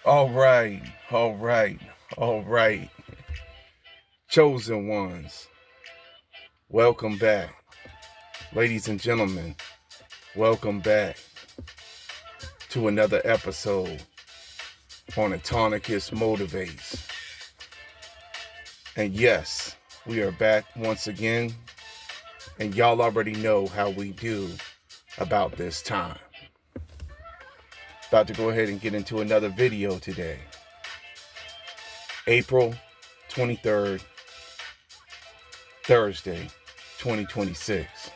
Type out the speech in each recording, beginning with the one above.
All right, all right, all right. Chosen ones, welcome back. Ladies and gentlemen, welcome back to another episode on Autonicus Motivates. And yes, we are back once again, and y'all already know how we do about this time. About to go ahead and get into another video today. April 23rd, Thursday, 2026.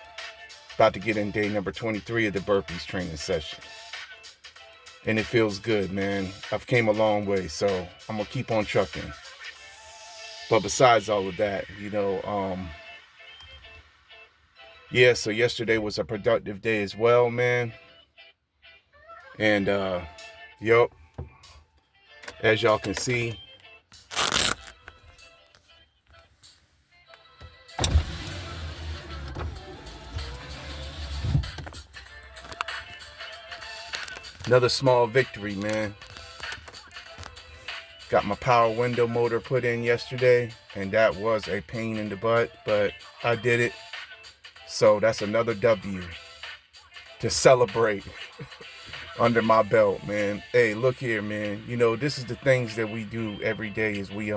About to get in day number 23 of the burpees training session. And it feels good, man. I've came a long way, so I'm going to keep on trucking. But besides all of that, so yesterday was a productive day as well, man. And, as y'all can see, another small victory, man. Got my power window motor put in yesterday, and that was a pain in the butt, but I did it. So that's another W to celebrate under my belt, man. Hey, look here, man. This is the things that we do every day is we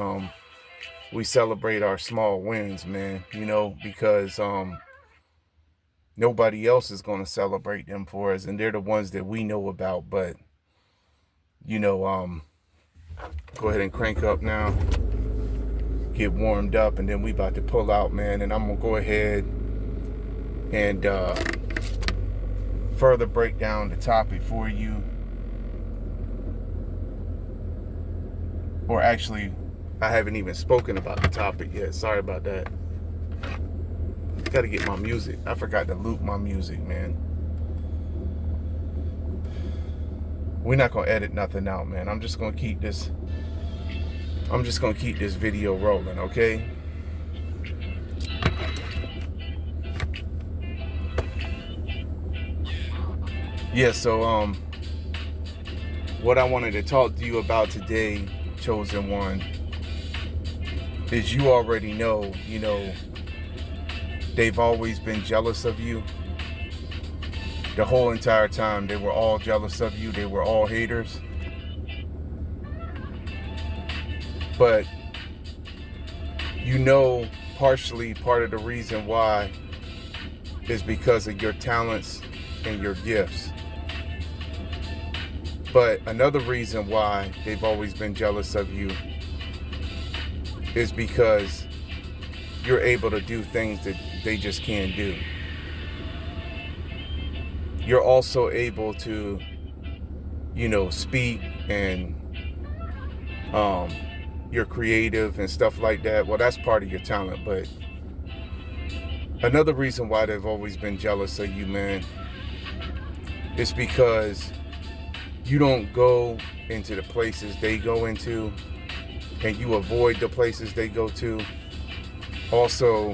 celebrate our small wins, man, because nobody else is going to celebrate them for us, and they're the ones that we know about. But go ahead and crank up now, get warmed up, and then we about to pull out, man. And I'm gonna go ahead and further break down the topic for you. Or actually, I haven't even spoken about the topic yet. Sorry about that. Gotta get my music. I forgot to loop my music, man. We're not gonna edit nothing out, man. I'm just gonna keep this video rolling, okay? Yeah, so what I wanted to talk to you about today, chosen one, is you already know, they've always been jealous of you. The whole entire time, they were all jealous of you. They were all haters. But partially part of the reason why is because of your talents and your gifts. But another reason why they've always been jealous of you is because you're able to do things that they just can't do. You're also able to, speak, and you're creative and stuff like that. Well, that's part of your talent, but another reason why they've always been jealous of you, man, is because you don't go into the places they go into, and you avoid the places they go to. Also,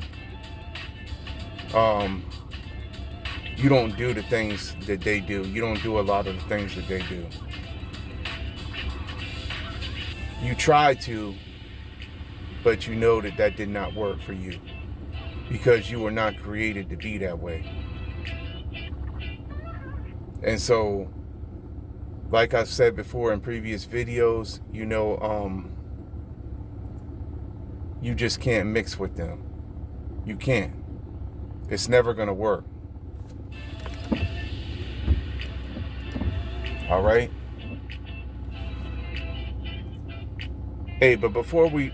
you don't do the things that they do. You don't do a lot of the things that they do. You try to, but you know that did not work for you because you were not created to be that way. And so, like I've said before in previous videos, you just can't mix with them. You can't. It's never going to work. All right. Hey, but before we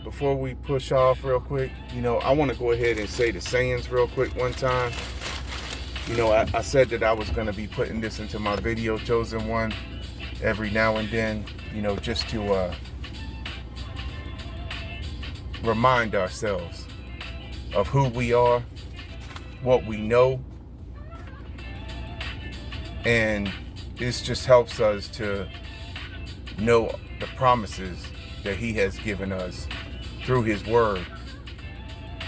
push off real quick, I want to go ahead and say the sayings real quick one time. I said that I was going to be putting this into my video, chosen one, every now and then, just to remind ourselves of who we are, what we know, and this just helps us to know the promises that he has given us through his word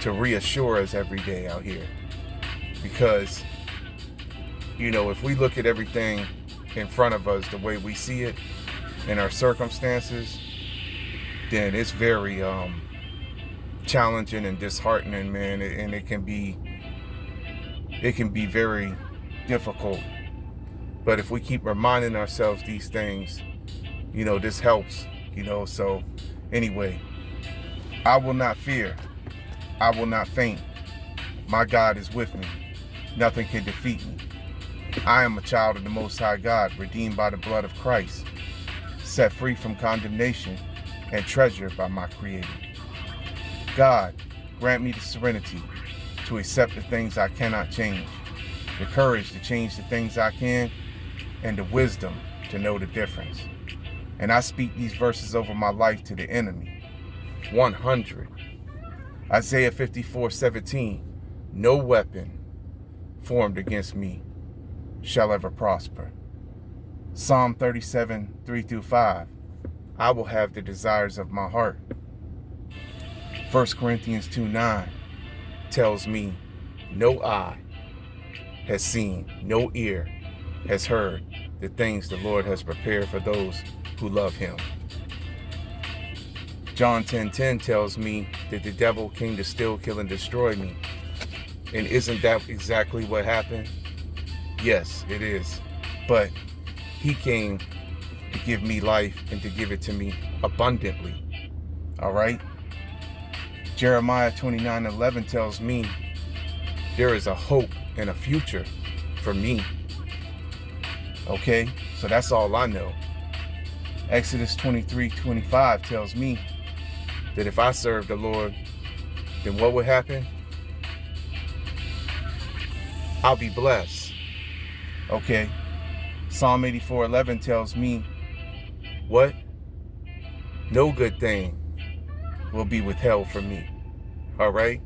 to reassure us every day out here. Because, if we look at everything in front of us the way we see it, in our circumstances, then it's very challenging and disheartening, man. And it can be very difficult. But if we keep reminding ourselves these things, this helps, So anyway, I will not fear. I will not faint. My God is with me. Nothing can defeat me. I am a child of the Most High God, redeemed by the blood of Christ, set free from condemnation, and treasured by my Creator. God, grant me the serenity to accept the things I cannot change, the courage to change the things I can, and the wisdom to know the difference. And I speak these verses over my life to the enemy. 100. Isaiah 54:17. No weapon formed against me shall ever prosper. Psalm 37:3-5. I will have the desires of my heart. 1 Corinthians 2:9 tells me, no eye has seen, no ear has heard the things the Lord has prepared for those who love him. John 10:10 tells me that the devil came to steal, kill, and destroy me. And isn't that exactly what happened? Yes, it is. But he came to give me life and to give it to me abundantly. All right? Jeremiah 29:11 tells me there is a hope and a future for me. Okay? So that's all I know. Exodus 23:25 tells me that if I serve the Lord, then what would happen? I'll be blessed. Okay? Psalm 84:11 tells me what? No good thing will be withheld from me. All right?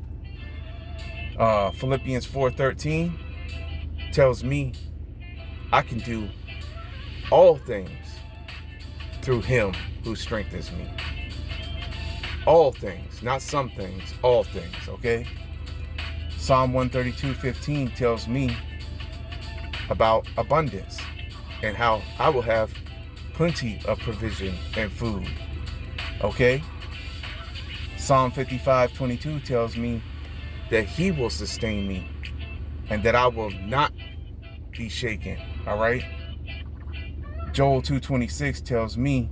Philippians 4:13 tells me I can do all things through him who strengthens me. All things, not some things, all things, okay? Psalm 132:15 tells me about abundance and how I will have plenty of provision and food, okay? Psalm 55:22 tells me that he will sustain me and that I will not be shaken, all right? Joel 2:26 tells me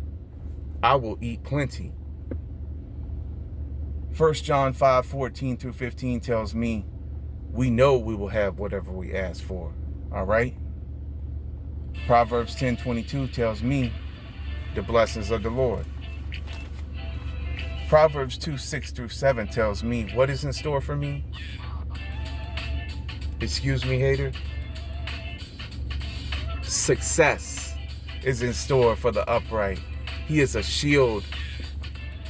I will eat plenty. 1 John 5:14-15 tells me we know we will have whatever we ask for, all right? Proverbs 10:22 tells me the blessings of the Lord. Proverbs 2:6-7 tells me what is in store for me. Excuse me, hater. Success is in store for the upright. He is a shield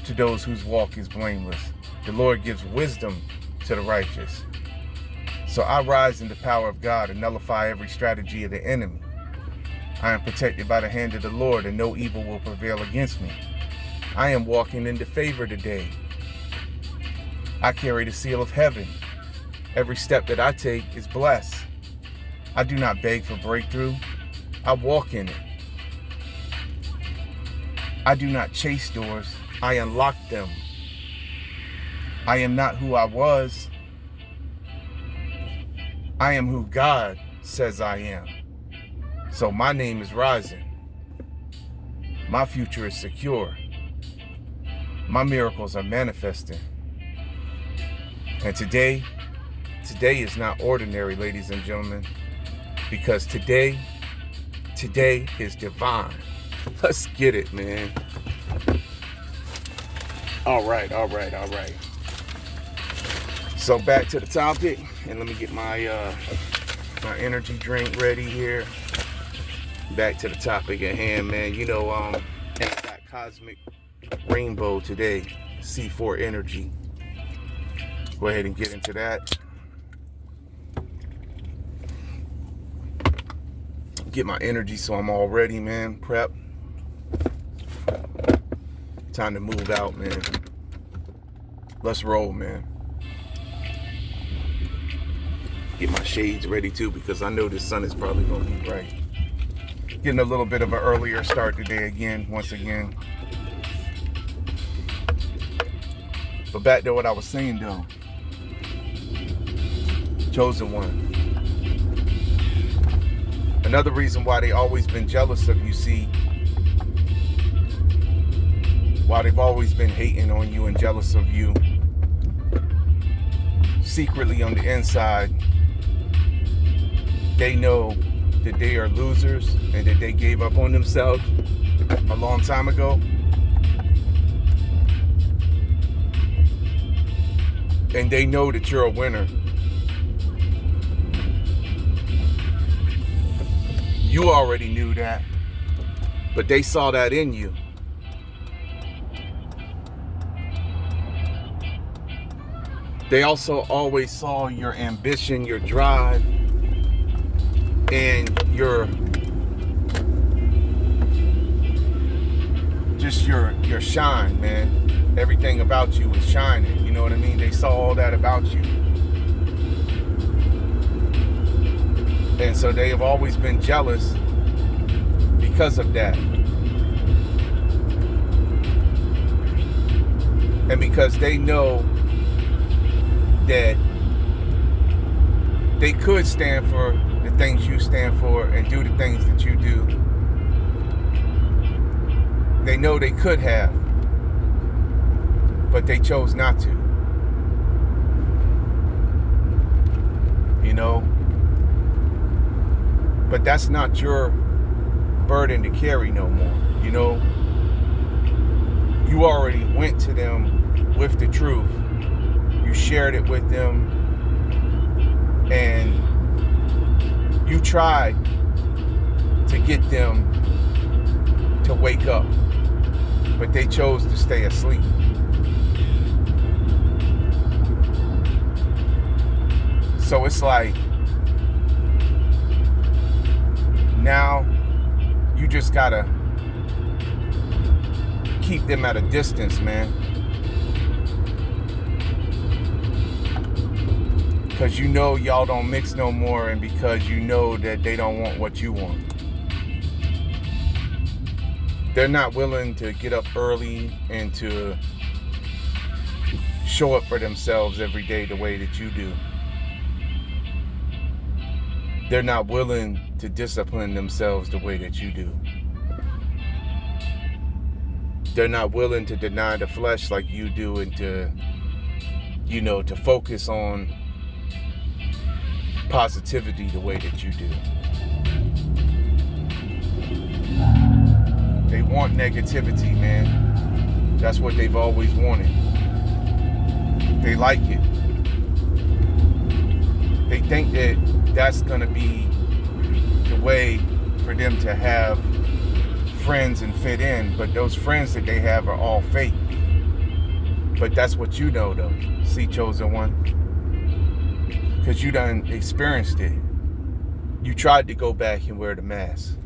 to those whose walk is blameless. The Lord gives wisdom to the righteous. So I rise in the power of God and nullify every strategy of the enemy. I am protected by the hand of the Lord, and no evil will prevail against me. I am walking into favor today. I carry the seal of heaven. Every step that I take is blessed. I do not beg for breakthrough. I walk in it. I do not chase doors. I unlock them. I am not who I was. I am who God says I am. So my name is rising. My future is secure. My miracles are manifesting. And today is not ordinary, ladies and gentlemen, because today is divine. Let's get it, man. All right. So back to the topic, and let me get my my energy drink ready here. Back to the topic at hand, man. And I got Cosmic Rainbow today, C4 Energy. Go ahead and get into that. Get my energy so I'm all ready, man. Prep. Time to move out, man. Let's roll, man. Get my shades ready too, because I know the sun is probably gonna be bright. Getting a little bit of an earlier start today again, once again. But back to what I was saying though. Chosen one. Another reason why they always been jealous of you, see, why they've always been hating on you and jealous of you, secretly on the inside, they know that they are losers and that they gave up on themselves a long time ago. And they know that you're a winner. You already knew that, but they saw that in you. They also always saw your ambition, your drive, and your shine, man. Everything about you was shining, you know what I mean? They saw all that about you. And so they have always been jealous because of that. And because they know that they could stand for the things you stand for and do the things that you do. They know they could have, but they chose not to. You know? But that's not your burden to carry no more, you know? You already went to them with the truth. You shared it with them, and you tried to get them to wake up, but they chose to stay asleep. So it's like, now you just gotta keep them at a distance, man. Because you know y'all don't mix no more, and because you know that they don't want what you want. They're not willing to get up early and to show up for themselves every day the way that you do. They're not willing to discipline themselves the way that you do. They're not willing to deny the flesh like you do, and to, you know, to focus on positivity the way that you do. They want negativity, man. That's what they've always wanted. They like it. They think that that's gonna be the way for them to have friends and fit in, but those friends that they have are all fake. But that's what you know though, see, chosen one. Because you done experienced it. You tried to go back and wear the mask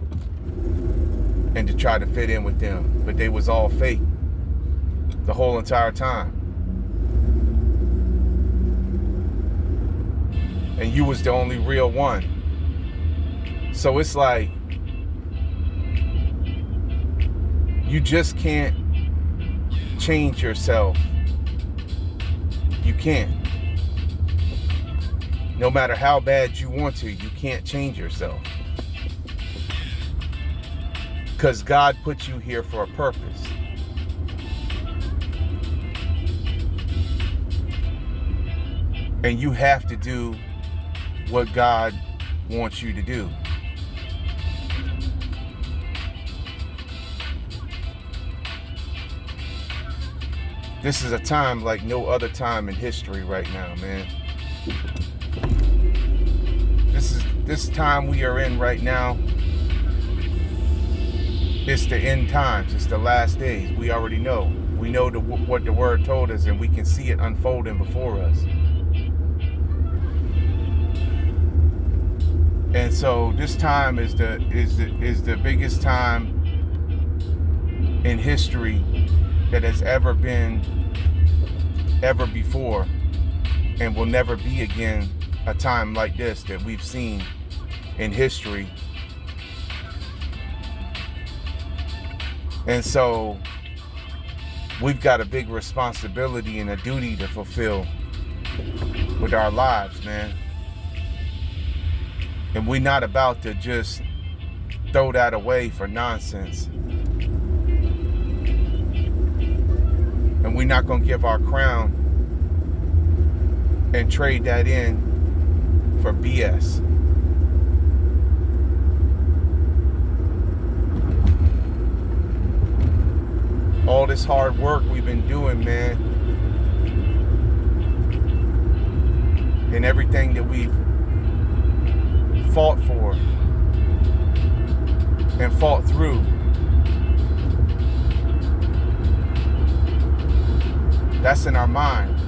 and to try to fit in with them, but they was all fake the whole entire time. And you was the only real one. So it's like, you just can't change yourself. You can't. No matter how bad you want to, you can't change yourself. Because God put you here for a purpose. And you have to do what God wants you to do. This is a time like no other time in history right now, man. This time we are in right now, it's the end times. It's the last days. We already know. We know what the word told us, and we can see it unfolding before us. And so this time is the biggest time in history that has ever been, ever before, and will never be again a time like this that we've seen in history. And so we've got a big responsibility and a duty to fulfill with our lives, man. And we're not about to just throw that away for nonsense. And we're not going to give our crown and trade that in for BS. All this hard work we've been doing, man, and everything that we've fought for and fought through, that's in our mind.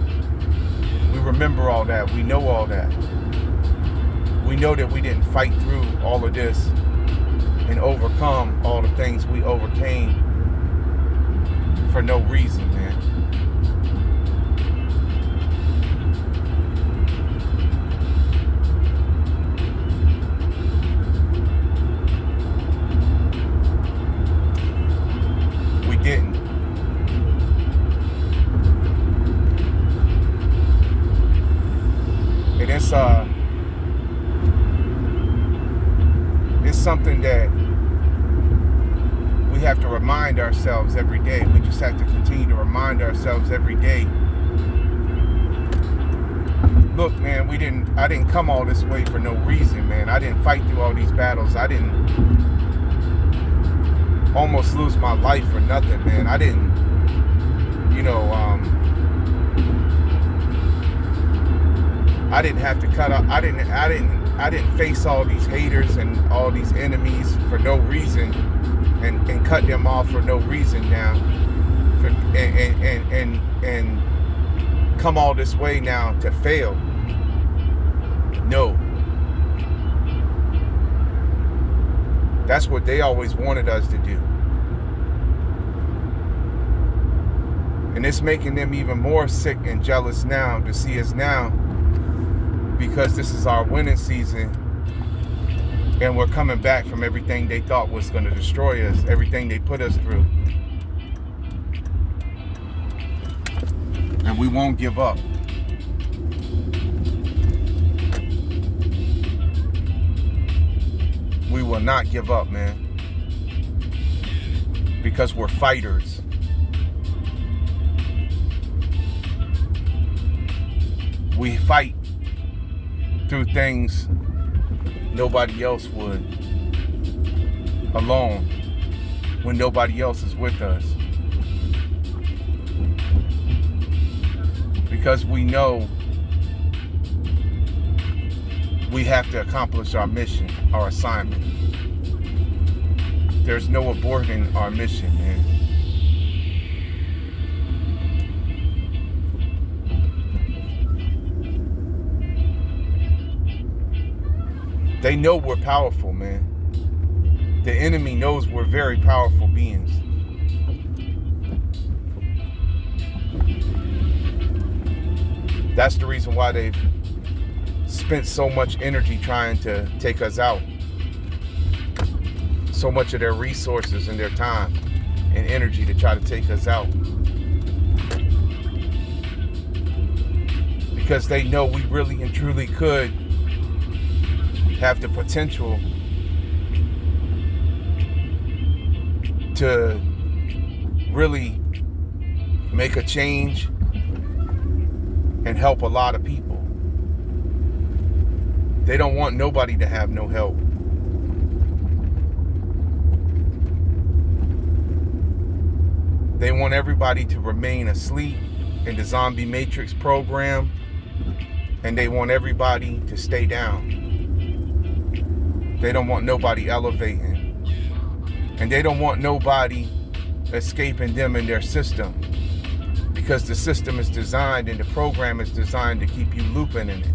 We remember all that. We know all that. We know that we didn't fight through all of this and overcome all the things we overcame for no reason, man. We didn't. And it's something that we have to remind ourselves every day. We just have to continue to remind ourselves every day. Look, man, I didn't come all this way for no reason, man. I didn't fight through all these battles. I didn't almost lose my life for nothing, man. I didn't, I didn't have to cut up. I didn't face all these haters and all these enemies for no reason, and cut them off for no reason now, and come all this way now to fail. No. That's what they always wanted us to do. And it's making them even more sick and jealous now to see us now, because this is our winning season and we're coming back from everything they thought was going to destroy us, everything they put us through. And we won't give up. We will not give up, man. Because we're fighters. We fight through things nobody else would, alone, when nobody else is with us. Because we know we have to accomplish our mission, our assignment. There's no aborting our mission, man. They know we're powerful, man. The enemy knows we're very powerful beings. That's the reason why they've spent so much energy trying to take us out. So much of their resources and their time and energy to try to take us out. Because they know we really and truly could have the potential to really make a change and help a lot of people. They don't want nobody to have no help. They want everybody to remain asleep in the zombie matrix program, and they want everybody to stay down. They don't want nobody elevating, and they don't want nobody escaping them in their system, because the system is designed and the program is designed to keep you looping in it.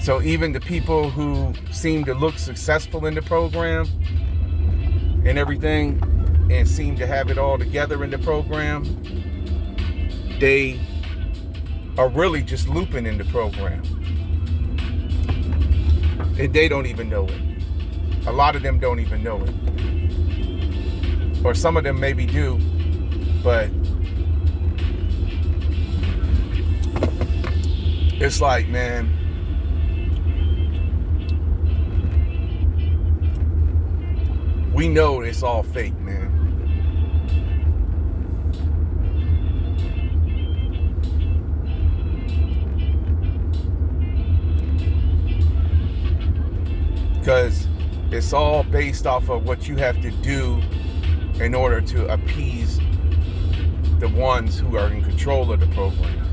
So even the people who seem to look successful in the program and everything and seem to have it all together in the program, they are really just looping in the program. And they don't even know it. A lot of them don't even know it. Or some of them maybe do, but it's like, man, we know it's all fake, man. Because it's all based off of what you have to do in order to appease the ones who are in control of the program.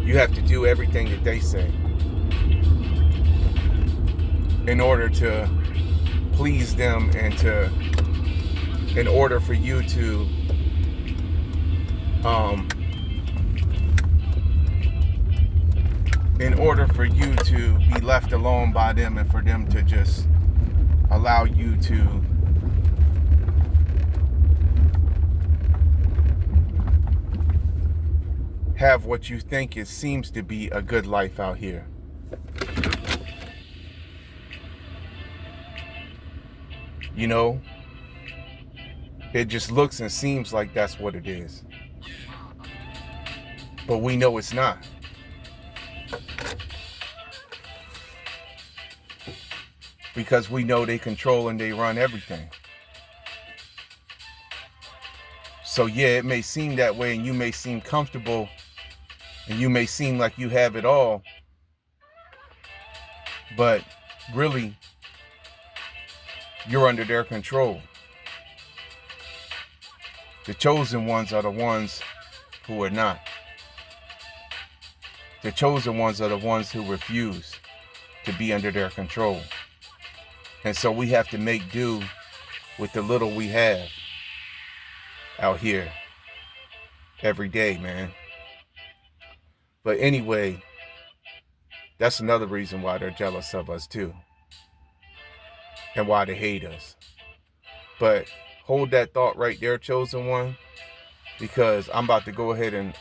You have to do everything that they say in order to please them, and in order for you to be left alone by them, and for them to just allow you to have what you think seems to be a good life out here. You know, it just looks and seems like that's what it is. But we know it's not. Because we know they control and they run everything. So yeah, it may seem that way, and you may seem comfortable, and you may seem like you have it all, but really, you're under their control. The chosen ones are the ones who are not. The chosen ones are the ones who refuse to be under their control. And so we have to make do with the little we have out here every day, man. But anyway, that's another reason why they're jealous of us too, and why they hate us. But hold that thought right there, chosen one, because I'm about to go ahead and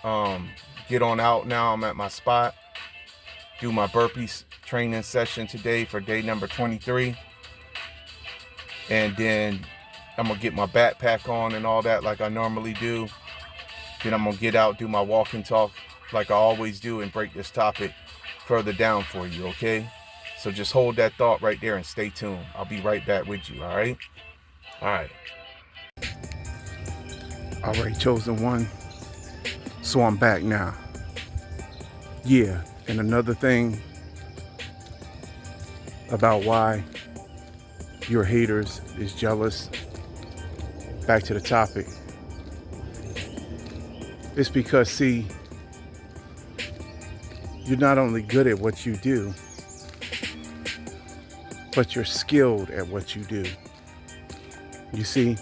get on out now. I'm at my spot, do my burpees training session today for day number 23. And then I'm gonna get my backpack on and all that like I normally do. Then I'm gonna get out, do my walk and talk like I always do, and break this topic further down for you, okay? So just hold that thought right there and stay tuned. I'll be right back with you, all right? All right. All right, chosen one. So I'm back now. Yeah, and another thing about why your haters is jealous, back to the topic, it's because, see, you're not only good at what you do, but you're skilled at what you do. You see,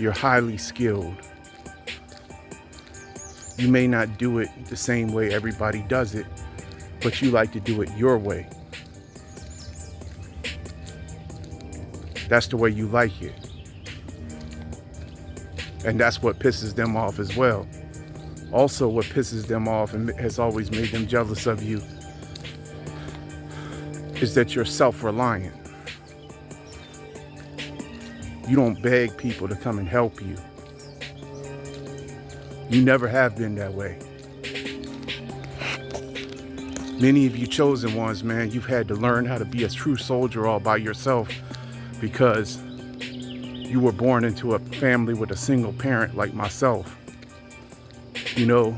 you're highly skilled. You may not do it the same way everybody does it, but you like to do it your way. That's the way you like it. And that's what pisses them off as well. Also, what pisses them off and has always made them jealous of you is that you're self-reliant. You don't beg people to come and help you. You never have been that way. Many of you chosen ones, man, you've had to learn how to be a true soldier all by yourself, because you were born into a family with a single parent like myself. You know,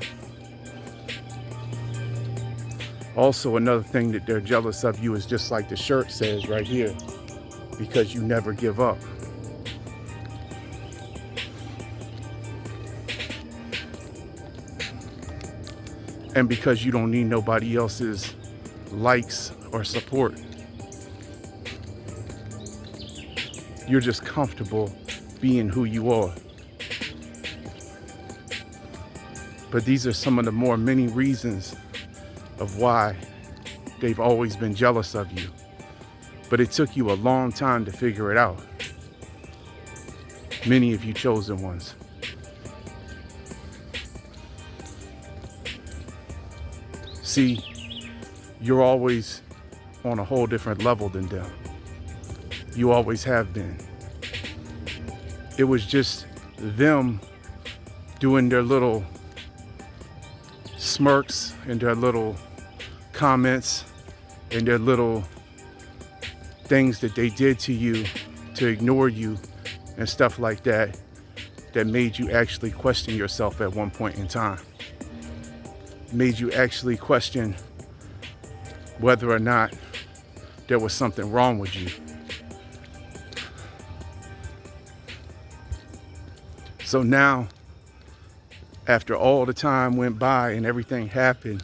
also another thing that they're jealous of you is just like the shirt says right here, because you never give up. And because you don't need nobody else's likes or support. You're just comfortable being who you are. But these are some of the many reasons of why they've always been jealous of you. But it took you a long time to figure it out. Many of you chosen ones. See, you're always on a whole different level than them. You always have been. It was just them doing their little smirks and their little comments and their little things that they did to you to ignore you and stuff like that, that made you actually question yourself at one point in time. Made you actually question whether or not there was something wrong with you. So now, after all the time went by and everything happened,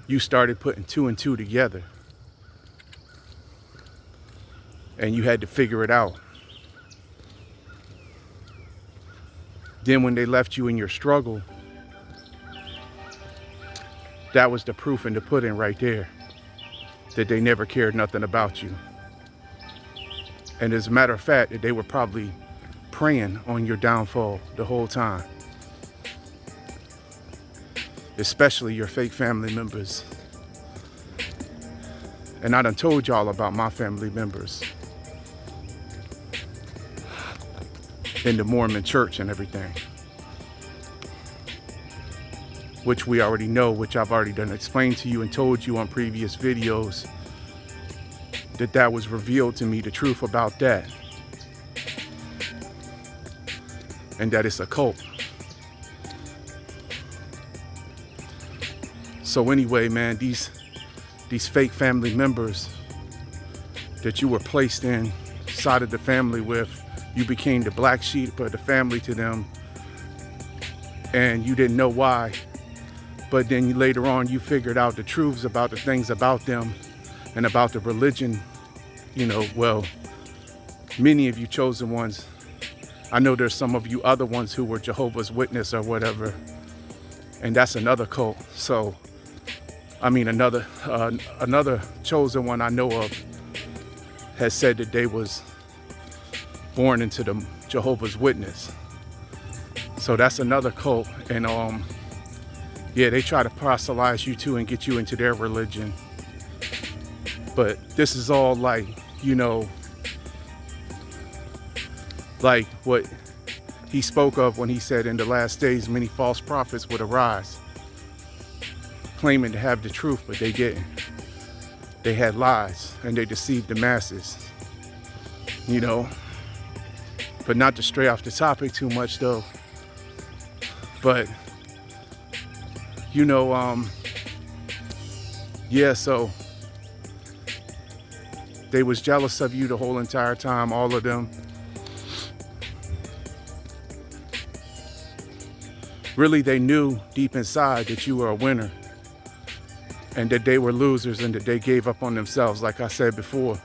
you started putting two and two together. And you had to figure it out. Then when they left you in your struggle, that was the proof in the pudding right there, that they never cared nothing about you. And as a matter of fact, that they were probably praying on your downfall the whole time. Especially your fake family members. And I done told y'all about my family members in the Mormon church and everything, which we already know, which I've already done explained to you and told you on previous videos, that was revealed to me, the truth about that, and that it's a cult. So anyway, man, these fake family members that you were placed inside of the family with, you became the black sheep of the family to them, and you didn't know why. But then later on, you figured out the truths about the things about them and about the religion. You know, well, many of you chosen ones, I know there's some of you other ones who were Jehovah's Witness or whatever, and that's another cult. So, I mean, another chosen one I know of has said that they was born into the Jehovah's Witness. So that's another cult. And yeah, they try to proselytize you too and get you into their religion. But this is all like, you know, like what he spoke of when he said in the last days many false prophets would arise, claiming to have the truth, but they didn't. They had lies and they deceived the masses, you know. But not to stray off the topic too much though, but you know, yeah, so they was jealous of you the whole entire time, all of them. Really, they knew deep inside that you were a winner and that they were losers and that they gave up on themselves, like I said before.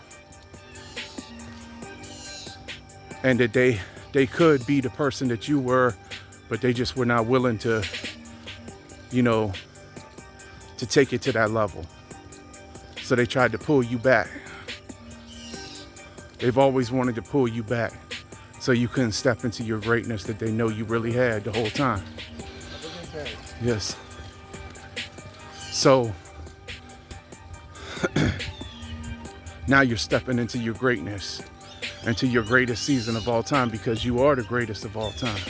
And that they could be the person that you were, but they just were not willing to, you know, to take it to that level. So they tried to pull you back. They've always wanted to pull you back so you couldn't step into your greatness that they know you really had the whole time. Yes. So now you're stepping into your greatness, into your greatest season of all time, because you are the greatest of all time.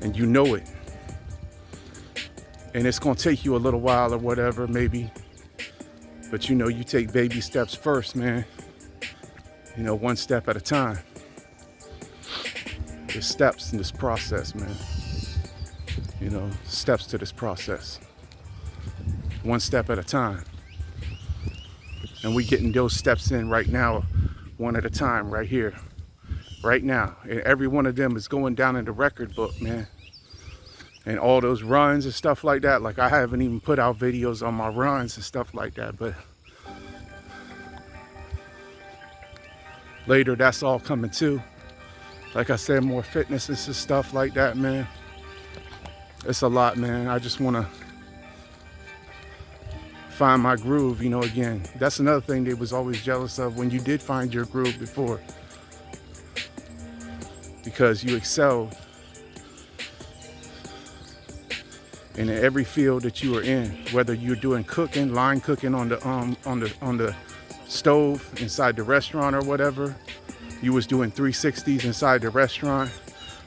And you know it. And it's going to take you a little while or whatever, maybe. But you know, you take baby steps first, man. You know, one step at a time. There's steps in this process, man. You know, steps to this process. One step at a time. And we getting those steps in right now, one at a time, right here. Right now. And every one of them is going down in the record book, man. And all those runs and stuff like that. Like, I haven't even put out videos on my runs and stuff like that, but later that's all coming too. Like I said, more fitness and stuff like that, man. It's a lot, man. I just want to find my groove, you know, again. That's another thing they was always jealous of when you did find your groove before. Because you excelled in every field that you were in, whether you're doing cooking, line cooking on the stove inside the restaurant or whatever. You was doing 360s inside the restaurant,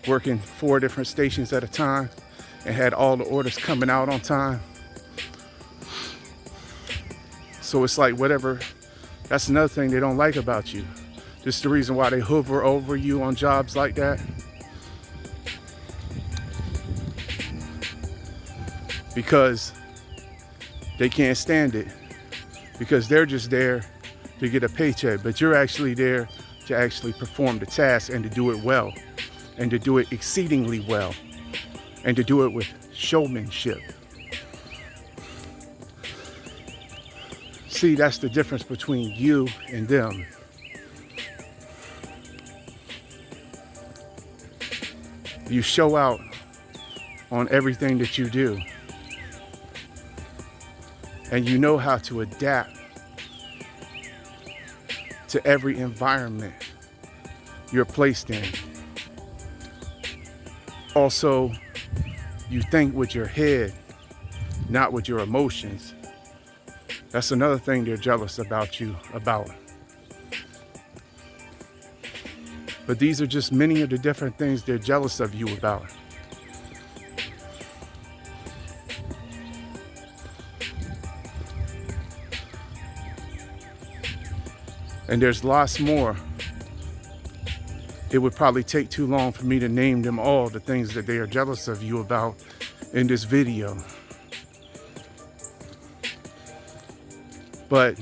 working 4 different stations at a time, and had all the orders coming out on time. So it's like whatever, that's another thing they don't like about you. This is the reason why they hover over you on jobs like that. Because they can't stand it. Because they're just there to get a paycheck, but you're actually there to actually perform the task and to do it well, and to do it exceedingly well, and to do it with showmanship. See, that's the difference between you and them. You show out on everything that you do, and you know how to adapt to every environment you're placed in. Also, you think with your head, not with your emotions. That's another thing they're jealous about you about. But these are just many of the different things they're jealous of you about. And there's lots more. It would probably take too long for me to name them all, the things that they are jealous of you about in this video. But,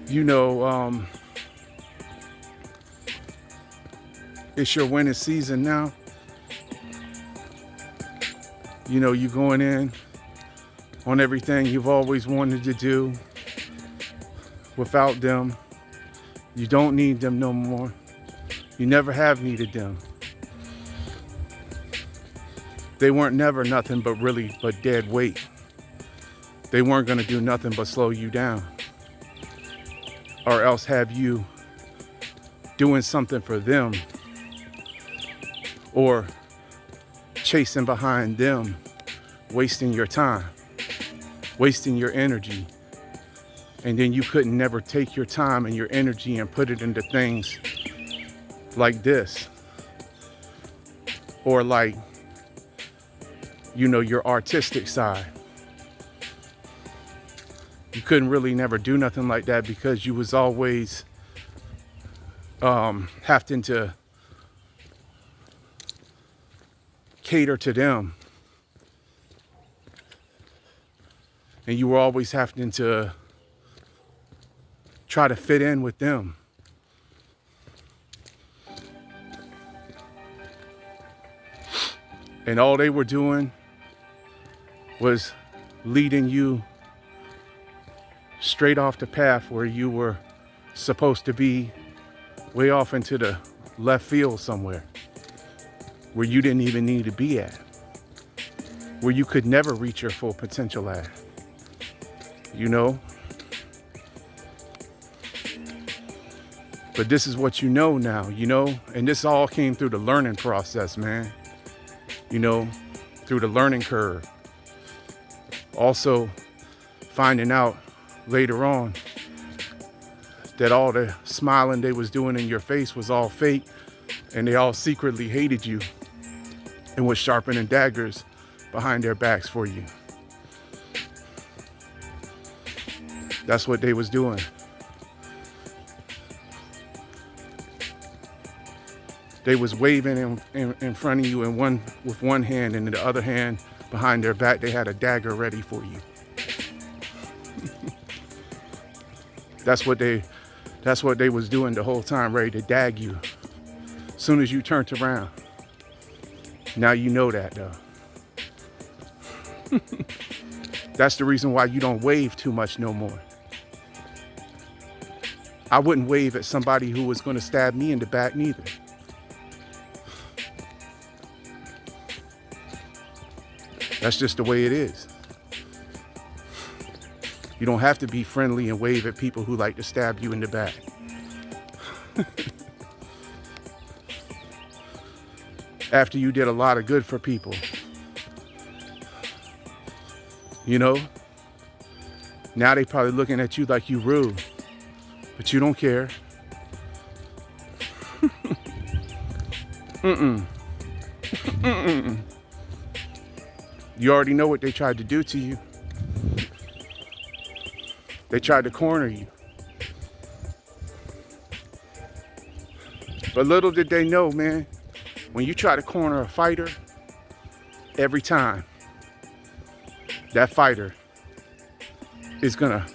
you know, it's your winning season now. You know, you're going in on everything you've always wanted to do. Without them, you don't need them no more. You never have needed them. They weren't never nothing but dead weight. They weren't gonna do nothing but slow you down, or else have you doing something for them, or chasing behind them, wasting your time, wasting your energy. And then you couldn't never take your time and your energy and put it into things like this. Or like, you know, your artistic side. You couldn't really never do nothing like that because you was always having to cater to them. And you were always having to try to fit in with them. And all they were doing was leading you straight off the path where you were supposed to be, way off into the left field somewhere, where you didn't even need to be at, where you could never reach your full potential at, you know? But this is what you know now, you know? And this all came through the learning process, man. You know, through the learning curve. Also, finding out later on that all the smiling they was doing in your face was all fake, and they all secretly hated you and was sharpening daggers behind their backs for you. That's what they was doing. They was waving in front of you with one hand, and in the other hand behind their back they had a dagger ready for you. That's what they was doing the whole time, ready to dag you. As soon as you turned around. Now you know that though. That's the reason why you don't wave too much no more. I wouldn't wave at somebody who was going to stab me in the back neither. That's just the way it is. You don't have to be friendly and wave at people who like to stab you in the back. After you did a lot of good for people. You know? Now they probably looking at you like you rude, but you don't care. Mm-mm. Mm-mm. You already know what they tried to do to you. They tried to corner you. But little did they know, man, when you try to corner a fighter, every time, that fighter is gonna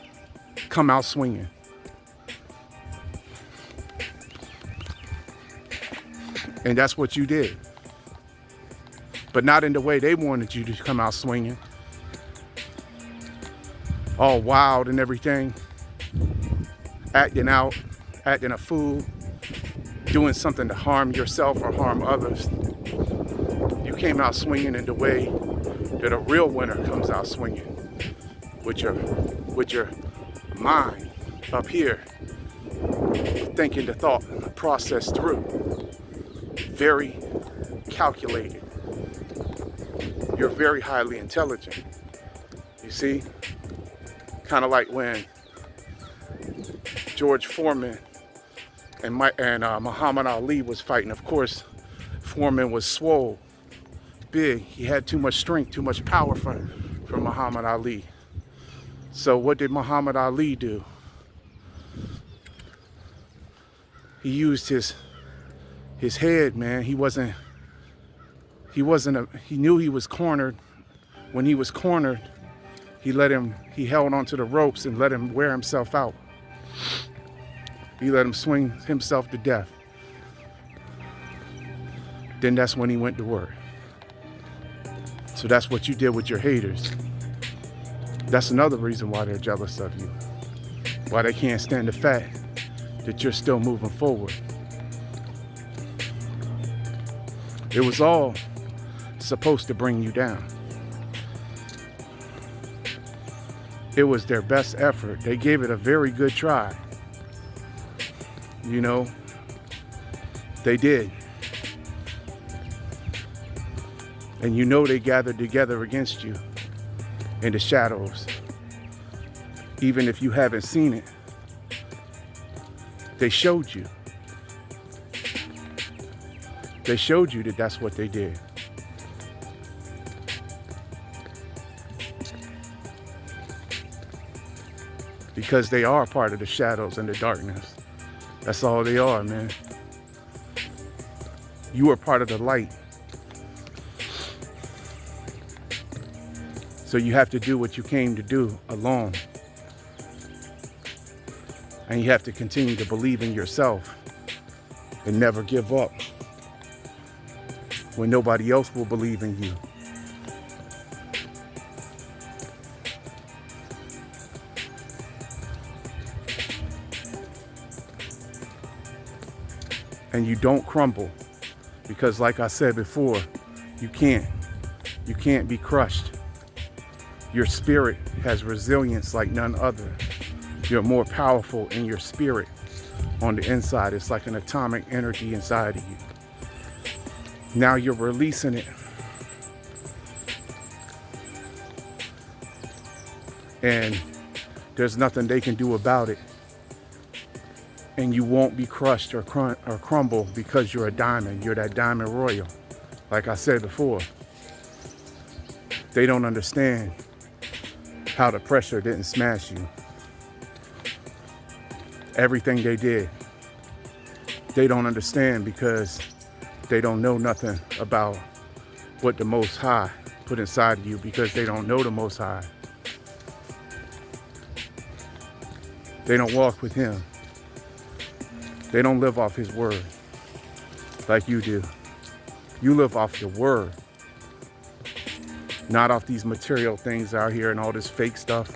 come out swinging. And that's what you did. But not in the way they wanted you to come out swinging. All wild and everything. Acting out, acting a fool, doing something to harm yourself or harm others. You came out swinging in the way that a real winner comes out swinging. With your mind up here, thinking the thought process through. Very calculated. You're very highly intelligent. You see? Kind of like when George Foreman and Muhammad Ali was fighting. Of course, Foreman was swole, big. He had too much strength, too much power from Muhammad Ali. So what did Muhammad Ali do? He used his head, man. He knew he was cornered. When he was cornered, he held onto the ropes and let him wear himself out. He let him swing himself to death. Then that's when he went to work. So that's what you did with your haters. That's another reason why they're jealous of you. Why they can't stand the fact that you're still moving forward. It was all supposed to bring you down. It was their best effort. They gave it a very good try. You know, they did. And you know they gathered together against you in the shadows. Even if you haven't seen it, they showed you. They showed you that that's what they did. Because they are part of the shadows and the darkness. That's all they are, man. You are part of the light. So you have to do what you came to do alone. And you have to continue to believe in yourself and never give up when nobody else will believe in you. And you don't crumble, because like I said before, you can't be crushed. Your spirit has resilience like none other. You're more powerful in your spirit on the inside. It's like an atomic energy inside of you. Now you're releasing it. And there's nothing they can do about it. And you won't be crushed or crumble because you're a diamond. You're that diamond royal. Like I said before, they don't understand how the pressure didn't smash you. Everything they did, they don't understand because they don't know nothing about what the Most High put inside of you, because they don't know the Most High. They don't walk with Him. They don't live off His word like you do. You live off your word, not off these material things out here and all this fake stuff.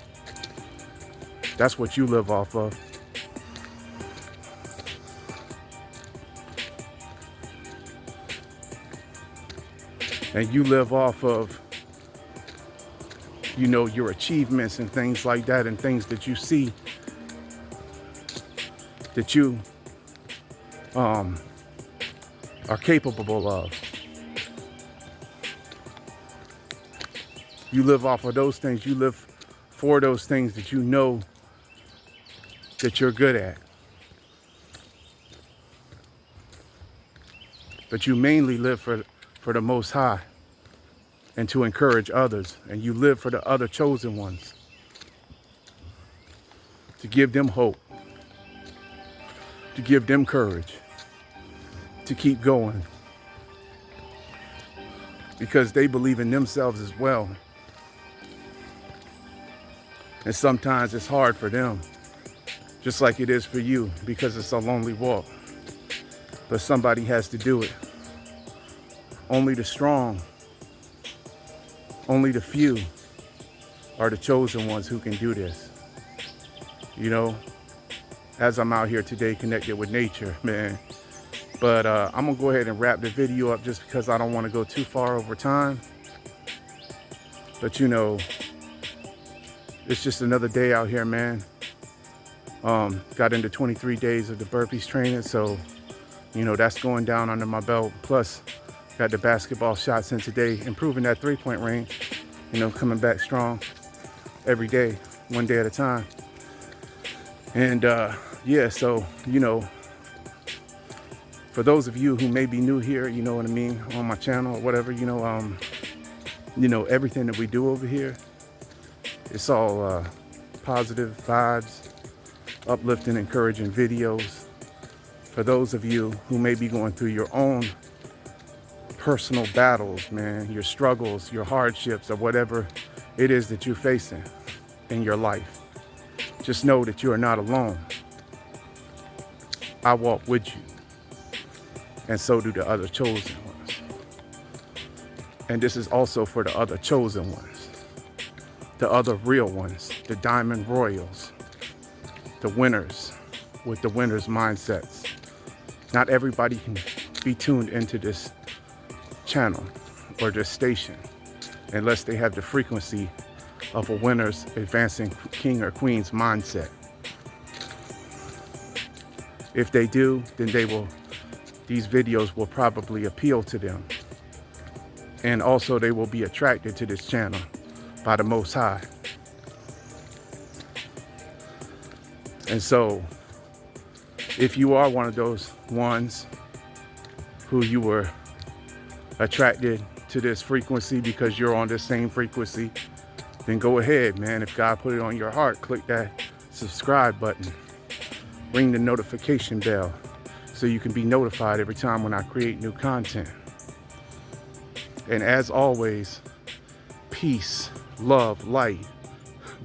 That's what you live off of. And you live off of, you know, your achievements and things like that, and things that you see that you are capable of. You live off of those things. You live for those things that you know that you're good at. But you mainly live for the Most High and to encourage others. And you live for the other chosen ones, to give them hope, to give them courage, to keep going. Because they believe in themselves as well. And sometimes it's hard for them, just like it is for you, because it's a lonely walk. But somebody has to do it. Only the strong, only the few are the chosen ones who can do this. You know, as I'm out here today connected with nature, man. But I'm gonna go ahead and wrap the video up just because I don't want to go too far over time. But you know, it's just another day out here, man. Got into 23 days of the burpees training, so you know that's going down under my belt. Plus, got the basketball shots in today, improving that 3-point range. You know, coming back strong every day, one day at a time. And yeah, so you know, for those of you who may be new here, you know what I mean, on my channel or whatever, you know, everything that we do over here, it's all positive vibes, uplifting, encouraging videos. For those of you who may be going through your own personal battles, man, your struggles, your hardships, or whatever it is that you're facing in your life, just know that you are not alone. I walk with you, and so do the other chosen ones. And this is also for the other chosen ones, the other real ones, the Diamond Royals, the winners with the winners' mindsets. Not everybody can be tuned into this channel or this station unless they have the frequency of a winner's advancing king or queen's mindset. If they do, then these videos will probably appeal to them. And also they will be attracted to this channel by the Most High. And so, if you are one of those ones who you were attracted to this frequency because you're on the same frequency, then go ahead, man. If God put it on your heart, click that subscribe button. Ring the notification bell so you can be notified every time when I create new content. And as always, peace, love, light,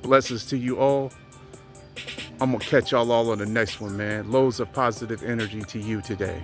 blessings to you all. I'm gonna catch y'all all on the next one, man. Loads of positive energy to you today.